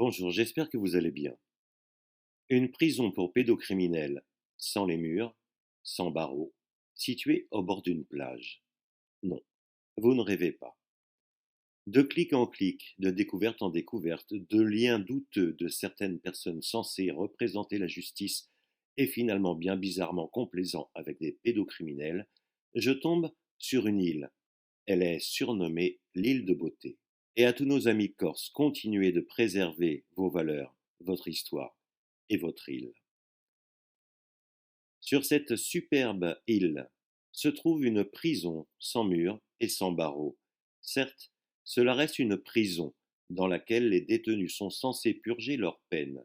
Bonjour, j'espère que vous allez bien. Une prison pour pédocriminels, sans les murs, sans barreaux, située au bord d'une plage. Non, vous ne rêvez pas. De clic en clic, de découverte en découverte, de liens douteux de certaines personnes censées représenter la justice et finalement bien bizarrement complaisants avec des pédocriminels, je tombe sur une île. Elle est surnommée l'île de beauté. Et à tous nos amis corses, continuez de préserver vos valeurs, votre histoire et votre île. Sur cette superbe île se trouve une prison sans murs et sans barreaux. Certes, cela reste une prison dans laquelle les détenus sont censés purger leur peine.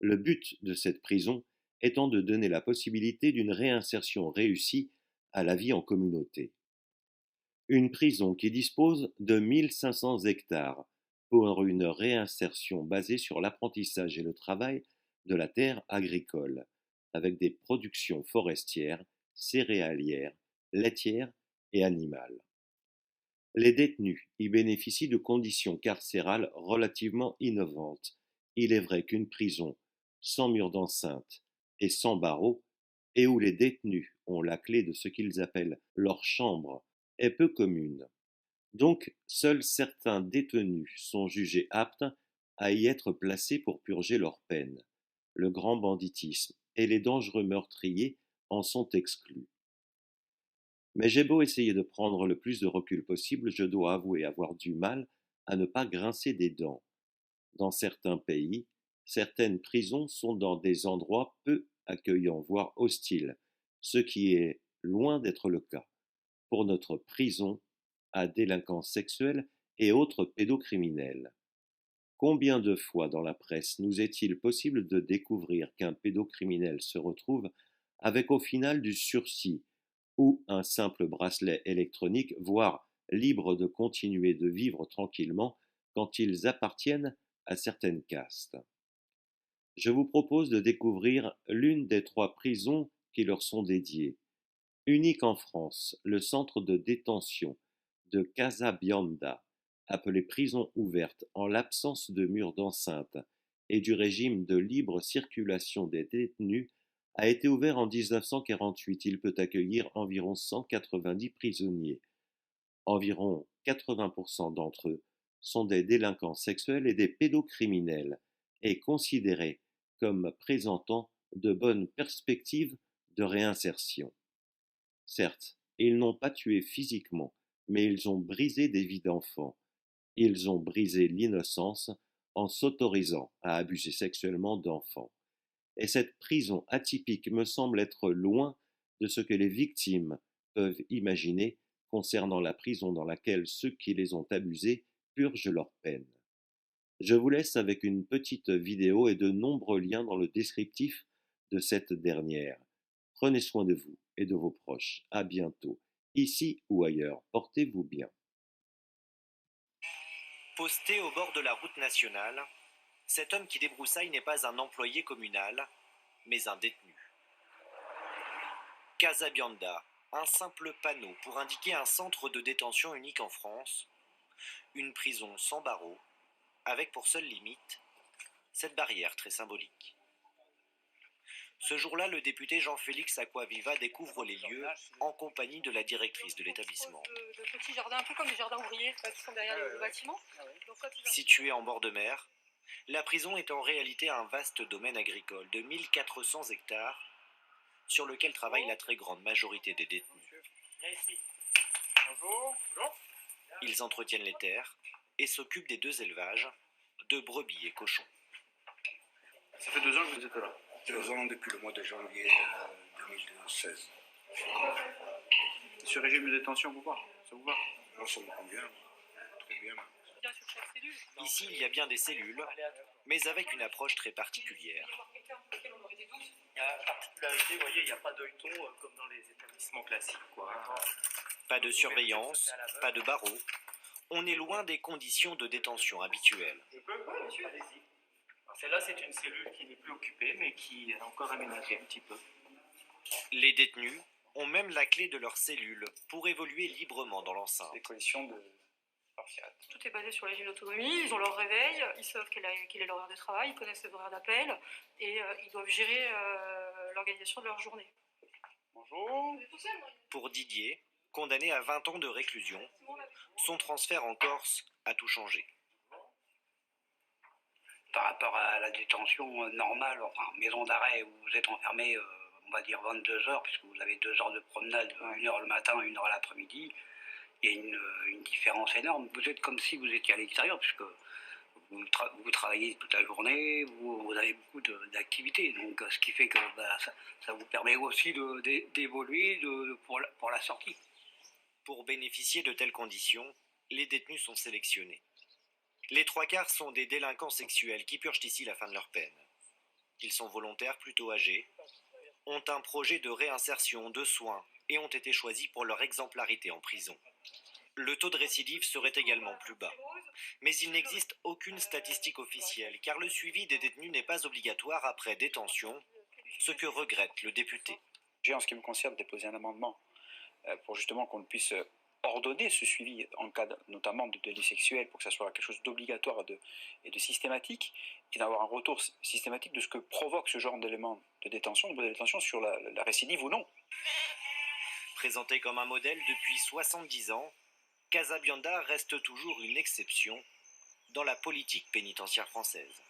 Le but de cette prison étant de donner la possibilité d'une réinsertion réussie à la vie en communauté. Une prison qui dispose de 1500 hectares pour une réinsertion basée sur l'apprentissage et le travail de la terre agricole, avec des productions forestières, céréalières, laitières et animales. Les détenus y bénéficient de conditions carcérales relativement innovantes. Il est vrai qu'une prison sans murs d'enceinte et sans barreaux, et où les détenus ont la clé de ce qu'ils appellent leur chambre, est peu commune. Donc, seuls certains détenus sont jugés aptes à y être placés pour purger leur peine. Le grand banditisme et les dangereux meurtriers en sont exclus. Mais j'ai beau essayer de prendre le plus de recul possible, je dois avouer avoir du mal à ne pas grincer des dents. Dans certains pays, certaines prisons sont dans des endroits peu accueillants, voire hostiles, ce qui est loin d'être le cas pour notre prison à délinquants sexuels et autres pédocriminels. Combien de fois dans la presse nous est-il possible de découvrir qu'un pédocriminel se retrouve avec au final du sursis ou un simple bracelet électronique, voire libre de continuer de vivre tranquillement quand ils appartiennent à certaines castes. Je vous propose de découvrir l'une des 3 prisons qui leur sont dédiées. Unique en France, le centre de détention de Casabianda, appelé prison ouverte en l'absence de murs d'enceinte et du régime de libre circulation des détenus, a été ouvert en 1948. Il peut accueillir environ 190 prisonniers. Environ 80% d'entre eux sont des délinquants sexuels et des pédocriminels, et considérés comme présentant de bonnes perspectives de réinsertion. Certes, ils n'ont pas tué physiquement, mais ils ont brisé des vies d'enfants. Ils ont brisé l'innocence en s'autorisant à abuser sexuellement d'enfants. Et cette prison atypique me semble être loin de ce que les victimes peuvent imaginer concernant la prison dans laquelle ceux qui les ont abusés purgent leur peine. Je vous laisse avec une petite vidéo et de nombreux liens dans le descriptif de cette dernière. Prenez soin de vous et de vos proches. À bientôt, ici ou ailleurs. Portez-vous bien. Posté au bord de la route nationale, cet homme qui débroussaille n'est pas un employé communal, mais un détenu. Casabianda, un simple panneau pour indiquer un centre de détention unique en France, une prison sans barreaux, avec pour seule limite cette barrière très symbolique. Ce jour-là, le député Jean-Félix Acquaviva découvre les lieux en compagnie de la directrice de l'établissement. De petits jardins, un peu comme les jardins ouvriers qui sont derrière les bâtiments. Située en bord de mer, la prison est en réalité un vaste domaine agricole de 1400 hectares sur lequel travaille la très grande majorité des détenus. Ils entretiennent les terres et s'occupent des 2 élevages de brebis et cochons. Ça fait 2 ans que vous êtes là? 2 ans depuis le mois de janvier 2016. Ce régime de détention vous va? Ça vous va? Moi, ça me convient. Très bien. Ici, il y a bien des cellules, mais avec une approche très particulière. La particularité, vous voyez, il n'y a pas d'œilleton comme dans les établissements classiques, quoi. Pas de surveillance, pas de barreaux. On est loin des conditions de détention habituelles. Je peux? Oui, monsieur, allez-y. Celle-là, c'est une cellule qui n'est plus occupée, mais qui est encore aménagée un petit peu. Les détenus ont même la clé de leur cellule pour évoluer librement dans l'enceinte. Des conditions de spartiate. Tout est basé sur les régime d'autonomie, ils ont leur réveil, ils savent quel est leur heure de travail, ils connaissent les horaires d'appel et ils doivent gérer l'organisation de leur journée. Bonjour. Pour Didier, condamné à 20 ans de réclusion, son transfert en Corse a tout changé. Par rapport à la détention normale, enfin maison d'arrêt où vous êtes enfermé, on va dire 22 heures, puisque vous avez 2 heures de promenade, 1 heure le matin, 1 heure l'après-midi, il y a une différence énorme. Vous êtes comme si vous étiez à l'extérieur, puisque vous travaillez toute la journée, vous avez beaucoup d'activités, donc ce qui fait que ça vous permet aussi d'évoluer pour la sortie. Pour bénéficier de telles conditions, les détenus sont sélectionnés. Les 3/4 sont des délinquants sexuels qui purgent ici la fin de leur peine. Ils sont volontaires, plutôt âgés, ont un projet de réinsertion, de soins et ont été choisis pour leur exemplarité en prison. Le taux de récidive serait également plus bas. Mais il n'existe aucune statistique officielle car le suivi des détenus n'est pas obligatoire après détention, ce que regrette le député. J'ai en ce qui me concerne déposé un amendement pour justement qu'on puisse ordonner ce suivi en cas notamment de délit sexuel pour que ça soit quelque chose d'obligatoire et de systématique et d'avoir un retour systématique de ce que provoque ce genre d'élément de détention sur la récidive ou non. Présenté comme un modèle depuis 70 ans, Casabianda reste toujours une exception dans la politique pénitentiaire française.